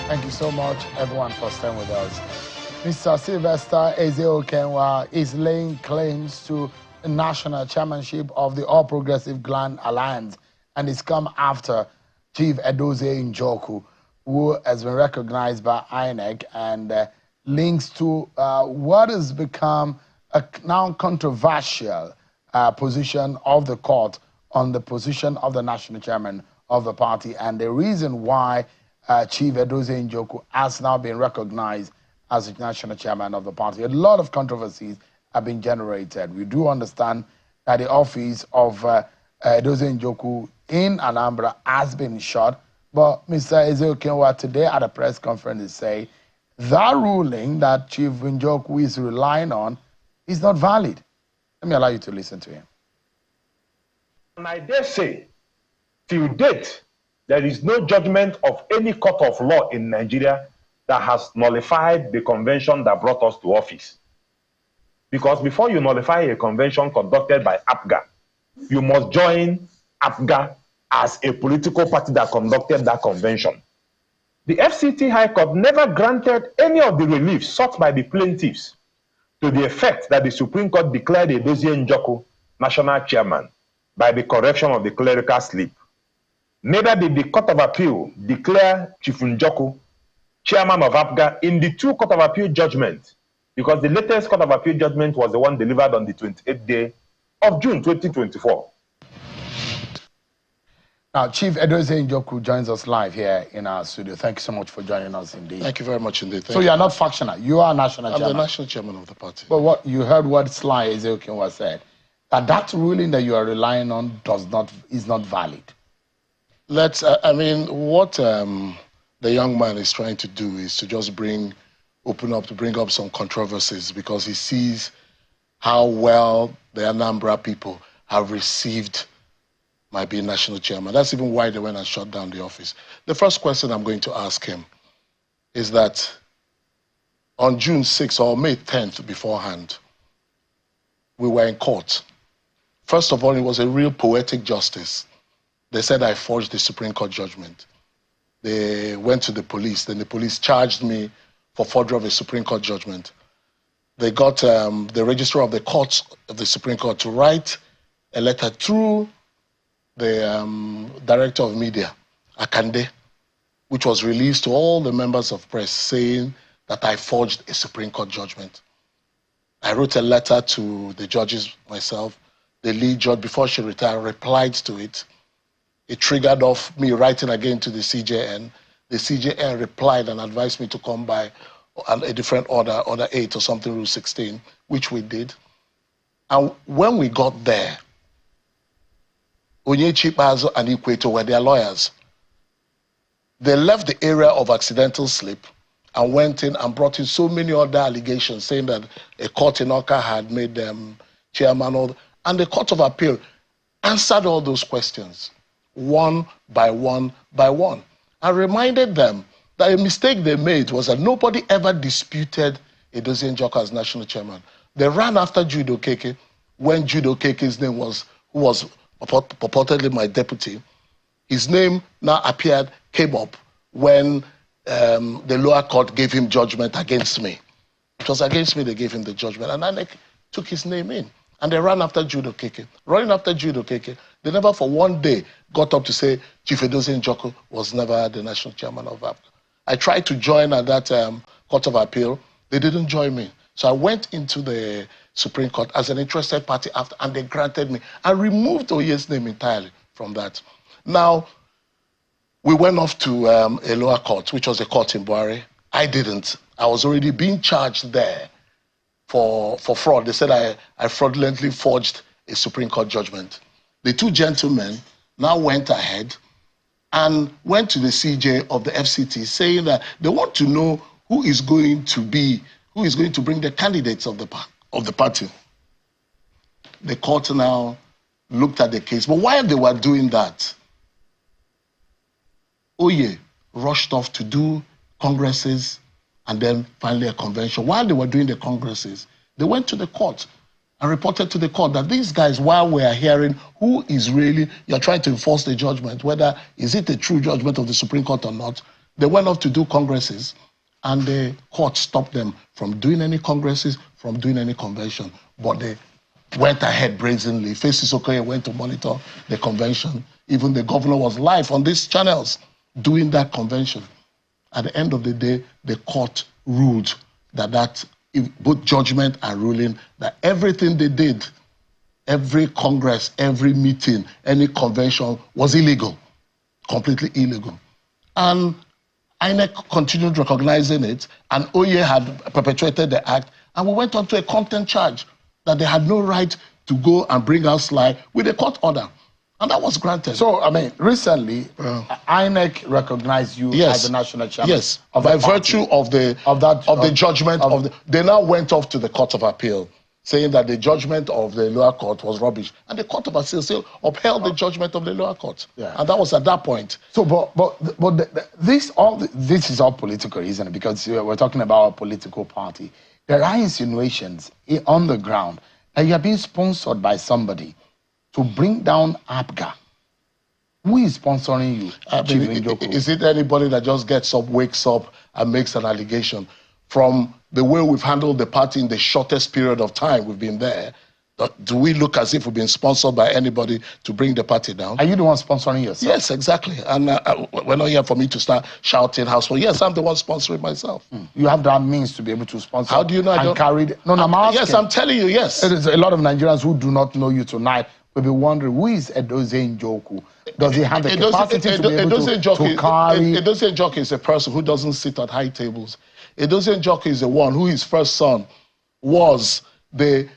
Thank you so much, everyone, for staying with us. Mr. Sylvester Ezeokenwa is laying claims to the national chairmanship of the All Progressive Grand Alliance, and it's come after Chief Edozie Njoku, who has been recognized by INEC and links to what has become a now controversial position of the court on the position of the national chairman of the party, and the reason why Chief Edozie Njoku has now been recognized as the national chairman of the party. A lot of controversies have been generated. We do understand that the office of Edozie Njoku in Anambra has been shut, but Mr. Ezeokenwa today at a press conference is saying that ruling that Chief Njoku is relying on is not valid. Let me allow you to listen to him. And I dare say, till date, there is no judgment of any court of law in Nigeria that has nullified the convention that brought us to office. Because before you nullify a convention conducted by APGA, you must join APGA as a political party that conducted that convention. The FCT High Court never granted any of the relief sought by the plaintiffs to the effect that the Supreme Court declared Edozie Njoku national chairman by the correction of the clerical slip. Neither did the Court of Appeal declare Chief Njoku chairman of APGA in the two Court of Appeal judgments, because the latest Court of Appeal judgment was the one delivered on the 28th day of June 2024. Now, Chief Edozie Njoku joins us live here in our studio. Thank you so much for joining us indeed. Thank you very much indeed. So you are not factional, you are national chairman. I'm the national chairman of the party. But what you heard what Sly Ezeokenwa said, that ruling that you are relying on is not valid. What the young man is trying to do is to just bring up some controversies, because he sees how well the Anambra people have received my being national chairman. That's even why they went and shut down the office. The first question I'm going to ask him is that on June 6th or May 10th beforehand, we were in court. First of all, it was a real poetic justice. They said I forged the Supreme Court judgment. They went to the police, then the police charged me for forgery of a Supreme Court judgment. They got the registrar of the courts of the Supreme Court to write a letter through the director of media, Akande, which was released to all the members of press, saying that I forged a Supreme Court judgment. I wrote a letter to the judges myself. The lead judge, before she retired, replied to it. It triggered off me writing again to the CJN. The CJN replied and advised me to come by a different order 8 or something, Rule 16, which we did. And when we got there, Onyechi Bazo and Ikweto were their lawyers. They left the area of accidental slip and went in and brought in so many other allegations, saying that a court in Oka had made them chairman. And the Court of Appeal answered all those questions, one by one by one. I reminded them that a mistake they made was that nobody ever disputed Edozie Njoku as national chairman. They ran after Jude Okeke when Jude Okeke's name was, who was purportedly my deputy. His name now came up when the lower court gave him judgment against me. It was against me they gave him the judgment, and INEC took his name in. And they ran after Jude Okeke. Running after Jude Okeke, they never for one day got up to say Chief Edozie Njoku was never the national chairman of APGA. I tried to join at that Court of Appeal. They didn't join me. So I went into the Supreme Court as an interested party after, and they granted me. I removed Oye's name entirely from that. Now, we went off to a lower court, which was a court in Buhari. I didn't. I was already being charged there for fraud. They said I fraudulently forged a Supreme Court judgment. The two gentlemen now went ahead and went to the CJ of the FCT saying that they want to know who is going to bring the candidates of the party. The court now looked at the case. But while they were doing that, Oye rushed off to do congresses and then finally a convention. While they were doing the congresses, they went to the court and reported to the court that these guys, while we are hearing who is really, you're trying to enforce the judgment, whether is it a true judgment of the Supreme Court or not, They went off to do congresses, and the court stopped them from doing any congresses, from doing any convention. But they went ahead brazenly. Festus Okoye went to monitor the convention. Even the governor was live on these channels doing that convention. At the end of the day, the court ruled that both judgment and ruling, that everything they did, every congress, every meeting, any convention was illegal, completely illegal. And INEC continued recognizing it, and Oye had perpetuated the act, and we went on to a contempt charge that they had no right to go and bring out Sly with a court order. And that was granted. So, I mean, recently, INEC recognized you as the national chairman. Yes, by virtue of the judgment of the... They now went off to the Court of Appeal, saying that the judgment of the lower court was rubbish. And the Court of Appeal still upheld the judgment of the lower court. Yeah. And that was at that point. So, this is all political, isn't it? Because we're talking about a political party. There are insinuations on the ground that you are being sponsored by somebody to bring down APGA. Who is sponsoring you, Chief Njoku? Is it anybody that just gets up, wakes up, and makes an allegation? From the way we've handled the party in the shortest period of time we've been there, do we look as if we've been sponsored by anybody to bring the party down? Are you the one sponsoring yourself? Yes, exactly. And we're not here for me to start shouting household. Yes, I'm the one sponsoring myself. You have that means to be able to sponsor. How do you know I don't? No, I'm asking. Yes, I'm telling you, yes. There's a lot of Nigerians who do not know you tonight will be wondering, who is Edozie Njoku? Does he have the capacity to be able to carry? Edozie Njoku is a person who doesn't sit at high tables. Edozie Njoku is the one who his first son was the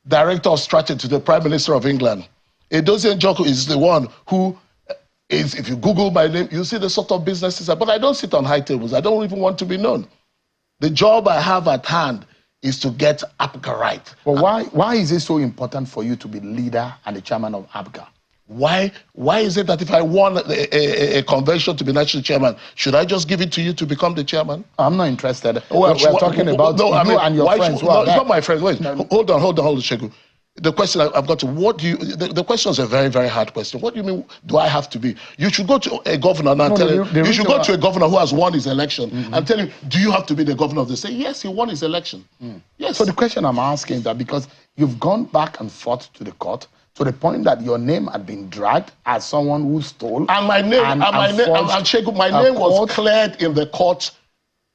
Director of Strategy to the Prime Minister of England. Edozie Njoku is the one who is, if you Google my name, you see the sort of businesses. But I don't sit on high tables. I don't even want to be known. The job I have at hand is to get APGA right. But why is it so important for you to be leader and the chairman of APGA? Why is it that if I won a convention to be national chairman, should I just give it to you to become the chairman? I'm not interested. We're talking about you and your friends. It's not my friends. Wait, hold on, Njoku. The question I've got to, the question is a very, very hard question. What do you mean, do I have to be? You should go to a governor and tell him, you should go to a governor who has won his election and tell him, do you have to be the governor of the state? Yes, he won his election. Yes. So the question I'm asking is that because you've gone back and forth to the court, to the point that your name had been dragged as someone who stole. And my name, my name was cleared in the court,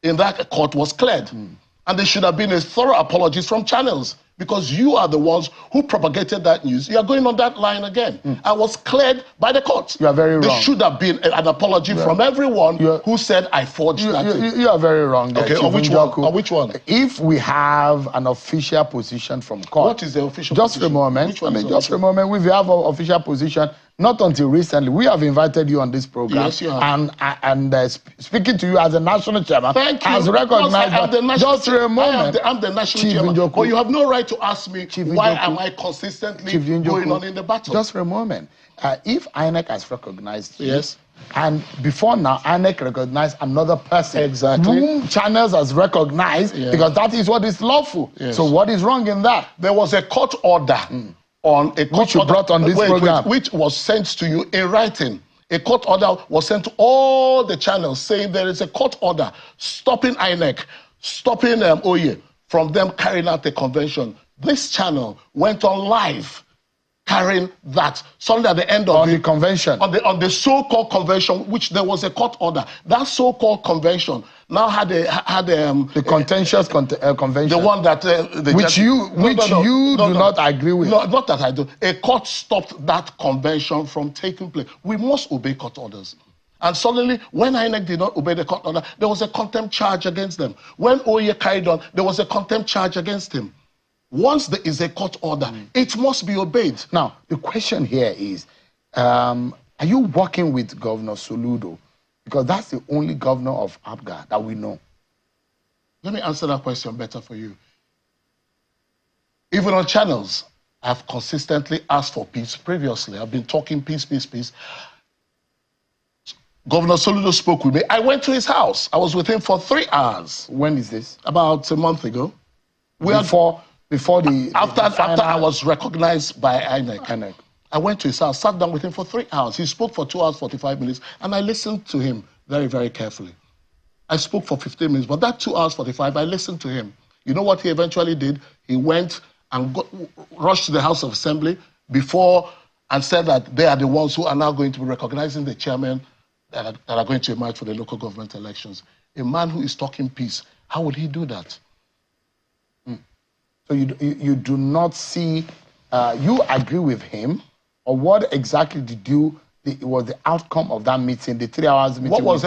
that court was cleared. And there should have been a thorough apology from channels, because you are the ones who propagated that news. You are going on that line again. I was cleared by the court. You are very wrong. There should have been an apology from everyone who said I forged that. You are very wrong there, okay, on which one? On which one? If we have an official position from court. What is the official position? Just a moment. Just a moment. If we have an official position, not until recently, we have invited you on this program. Yes, you have. And speaking to you as a national chairman, thank you. As recognized. Just a moment. I'm the national chairman. Njoku. But you have no right to ask me why am I consistently going on in the battle. Just for a moment. If INEC has recognized you, yes, and before now, INEC recognized another person. Exactly. Whom channels has recognized, because that is what is lawful. Yes. So what is wrong in that? There was a court order on a court which you brought on this program, which was sent to you in writing. A court order was sent to all the channels saying there is a court order stopping INEC, stopping Oye from them carrying out the convention. This channel went on live carrying that. Suddenly at the end of the convention. On the so-called convention, which there was a court order. That so-called convention now had the contentious convention. The one that which you do not agree with. No, not that I do. A court stopped that convention from taking place. We must obey court orders. And suddenly, when INEC did not obey the court order, there was a contempt charge against them. When Oye carried on, there was a contempt charge against him. Once there is a court order, it must be obeyed. Now, the question here is, are you working with Governor Soludo? Because that's the only governor of APGA that we know. Let me answer that question better for you. Even on channels, I've consistently asked for peace previously. I've been talking peace, peace, peace. Governor Soludo spoke with me. I went to his house. I was with him for 3 hours. When is this? About a month ago. After I was recognized by INEC. I went to his house, sat down with him for 3 hours. He spoke for 2 hours, 45 minutes, and I listened to him very, very carefully. I spoke for 15 minutes, but that 2 hours 45, I listened to him. You know what he eventually did? He went and rushed to the House of Assembly before and said that they are the ones who are now going to be recognizing the chairman that are going to emerge for the local government elections. A man who is talking peace, how would he do that? So you do not see, you agree with him, or what exactly was the outcome of that meeting, the 3 hours meeting? What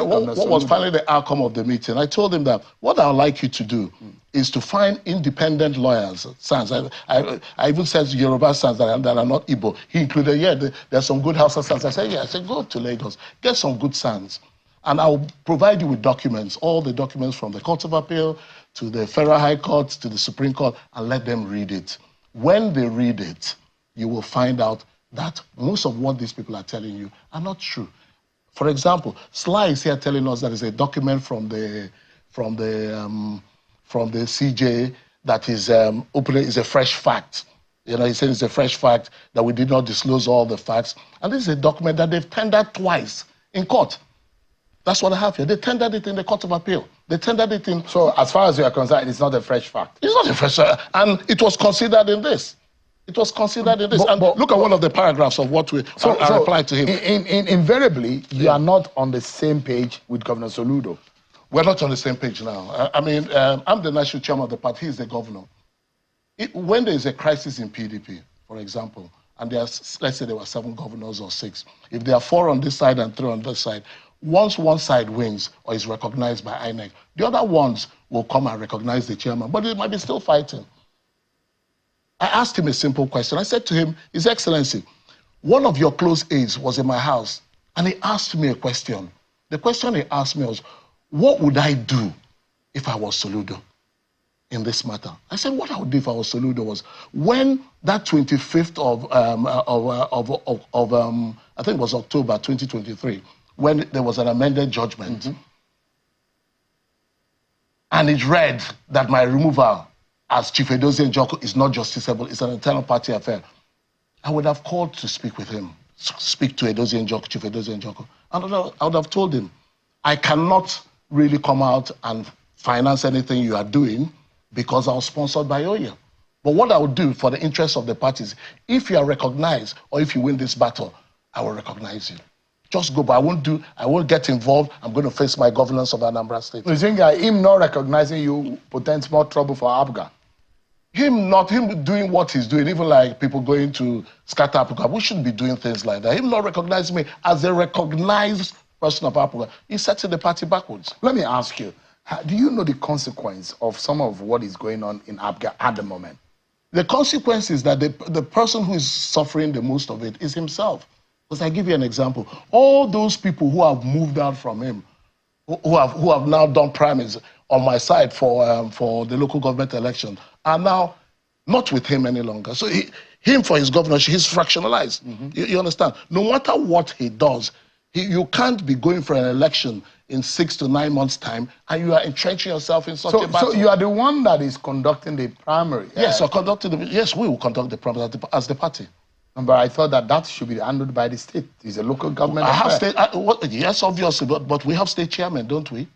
was finally the outcome of the meeting? I told him that what I would like you to do is to find independent lawyers, sons. I even said Yoruba sons that are not Igbo. He included, there's some good Hausa sons. I said, yeah, I said, go to Lagos, get some good sons, and I'll provide you with documents, all the documents from the Court of Appeal to the Federal High Court to the Supreme Court, and let them read it. When they read it, you will find out that most of what these people are telling you are not true. For example, Sly is here telling us that is a document from the CJ that is is a fresh fact. You know, he said it's a fresh fact that we did not disclose all the facts, and this is a document that they've tendered twice in court. That's what I have here. They tendered it in the Court of Appeal. They tendered it in. So, as far as you are concerned, it's not a fresh fact. It's not a fresh fact, and it was considered in this. It was considered in this. Look at one of the paragraphs of what I replied to him. Invariably, you are not on the same page with Governor Soludo. We're not on the same page now. I'm the national chairman of the party. He's the governor. When there is a crisis in PDP, for example, and let's say there were 7 governors or 6, if there are 4 on this side and 3 on this side, once one side wins or is recognized by INEC, the other ones will come and recognize the chairman, but they might be still fighting. I asked him a simple question. I said to him, His Excellency, one of your close aides was in my house, and he asked me a question. The question he asked me was, what would I do if I was Soludo in this matter? I said, what I would do if I was Soludo was, when that 25th of I think it was October 2023, when there was an amended judgment, and it read that my removal as Chief Edozie Njoku is not justiciable, it's an internal party affair, I would have called to speak with him, speak to Edozie Njoku, Chief Edozie Njoku. And I would have told him, I cannot really come out and finance anything you are doing because I was sponsored by Oya. But what I would do for the interest of the parties, if you are recognized or if you win this battle, I will recognize you. Just go, but I won't get involved. I'm going to face my governance of Anambra State. You think him not recognizing you portends more trouble for APGA? Him doing what he's doing, even like people going to scatter APGA, we shouldn't be doing things like that. Him not recognizing me as a recognized person of APGA, he's setting the party backwards. Let me ask you, do you know the consequence of some of what is going on in APGA at the moment? The consequence is that the person who is suffering the most of it is himself. Because I give you an example. All those people who have moved out from him, who have now done primaries on my side for the local government election, are now not with him any longer. So him for his governorship, he's fractionalized. You understand? No matter what he does, you can't be going for an election in 6 to 9 months' time and you are entrenching yourself in such a battle. So you are the one that is conducting the primary? Yes, yes, we will conduct the primary as the party. But I thought that should be handled by the state. It's a local government affair. Yes, obviously, but we have state chairmen, don't we?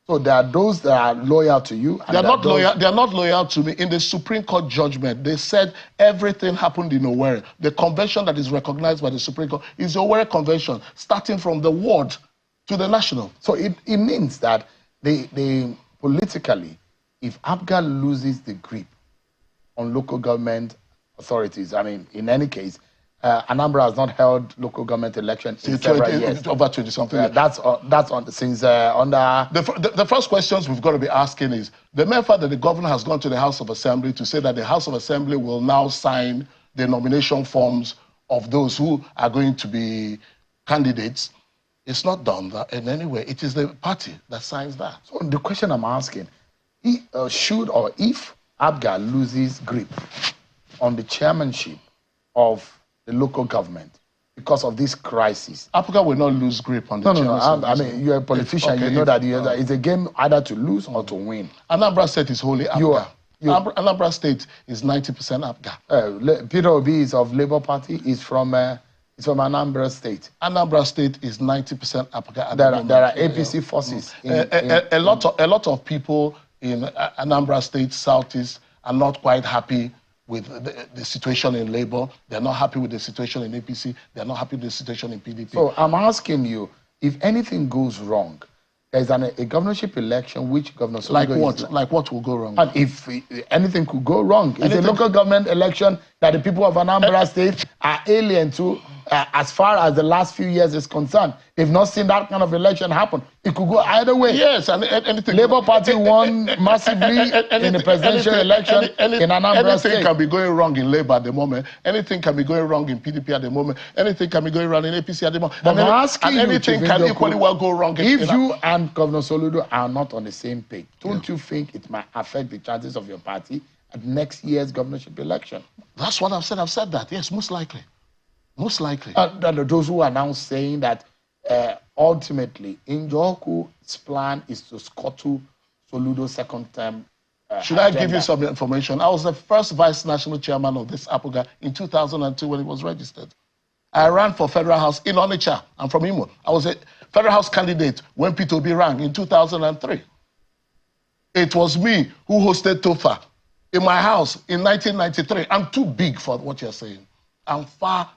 So there are those that are loyal to you. They are not loyal. They are not loyal to me. In the Supreme Court judgment, they said everything happened in Owerri. The convention that is recognized by the Supreme Court is the Owerri Convention, starting from the ward to the national. So it means that they politically, if APGA loses the grip on local government authorities, I mean, in any case, Anambra has not held local government elections in several years. Over 20-something years. That's on since under... The first questions we've got to be asking is, the mere fact that the governor has gone to the House of Assembly to say that the House of Assembly will now sign the nomination forms of those who are going to be candidates, it's not done that in any way. It is the party that signs that. So the question I'm asking, should or if APGA loses grip on the chairmanship of the local government because of this crisis, APGA will not lose grip on the chairmanship. No. I mean, you're a politician. You know that it's a game either to lose or to win. Anambra State is wholly APGA. Anambra State is 90% APGA. Peter Obi is of Labour Party. He's from is from Anambra State. Anambra State is 90% APGA. There are APC forces. A lot of people in Anambra State, Southeast, are not quite happy with the situation in Labour. They're not happy with the situation in APC. They're not happy with the situation in PDP. So I'm asking you, if anything goes wrong, there's a governorship election which Governor Soludo like what will go wrong? And if anything could go wrong, it's a local government election that the people of Anambra State are alien to as far as the last few years is concerned. They've not seen that kind of election happen. It could go either way. Yes, and anything. Labour Party won massively in the presidential election in Anambra State. Anything can be going wrong in Labour at the moment. Anything can be going wrong in PDP at the moment. Anything can be going wrong in APC at the moment. But and anything can equally well go wrong. If you and Governor Soludo are not on the same page, don't you think it might affect the chances of your party at next year's governorship election? That's what I've said. I've said that. Yes, most likely. Most likely. Those who are now saying that ultimately Njoku's plan is to scuttle Soludo's second term. Should I give you some information? I was the first vice national chairman of this APGA in 2002 when it was registered. I ran for Federal House in Onitsha. I'm from Imo. I was a Federal House candidate when Peter Obi ran in 2003. It was me who hosted TOFA in my house in 1993. I'm too big for what you're saying. I'm far.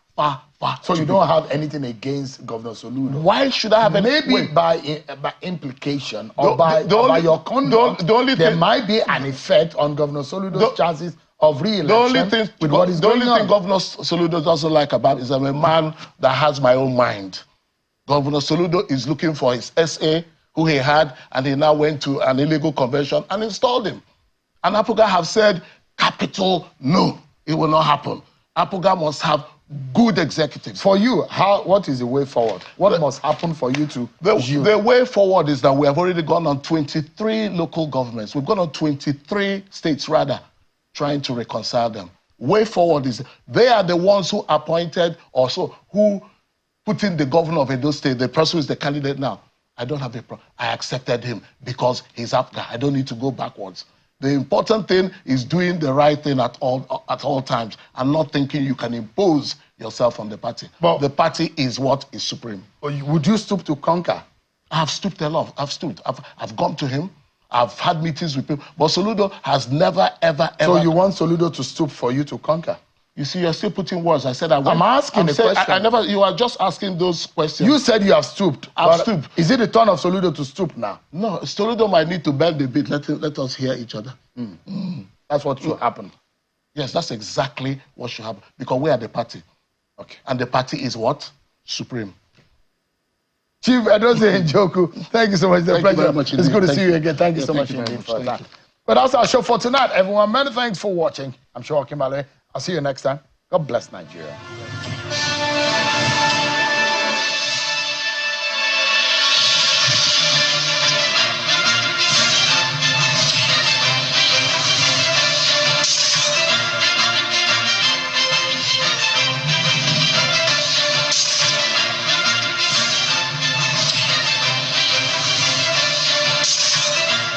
So you don't have anything against Governor Soludo? Why should I have Maybe by implication or by your conduct, there might be an effect on Governor Soludo's chances of re-election. The only thing Governor Soludo doesn't like about is I'm a man that has my own mind. Governor Soludo is looking for his SA, who he had, and he now went to an illegal convention and installed him. And APGA have said, capital, no, it will not happen. APGA must have good executives. For you, what is the way forward? What must happen for you to The way forward is that we have already gone on 23 local governments. We've gone on 23 states, rather, trying to reconcile them. Way forward is they are the ones who appointed, who put in the governor of Edo State, the person who is the candidate now. I don't have a problem. I accepted him because he's APGA. I don't need to go backwards. The important thing is doing the right thing at all times and not thinking you can impose yourself on the party. But the party is what is supreme. Would you stoop to conquer? I've stooped a lot. I've stooped. I've gone to him. I've had meetings with him. But Soludo has never, ever. So you want Soludo to stoop for you to conquer? You see, you're still putting words. I said I went. I'm asking a question. You are just asking those questions. You said you have stooped. I've stooped. Is it the turn of Soludo to stoop now? No, Soludo might need to bend a bit. Let us hear each other. That's what should happen. Yes, that's exactly what should happen. Because we are the party. Okay. And the party is what? Supreme. Chief Edose Njoku, thank you so much. It's a pleasure. Very much it's good to see you again. Thank you so much indeed for that. But that's our show for tonight, everyone. Many thanks for watching. I'm sure Kimale. I'll see you next time. God bless Nigeria.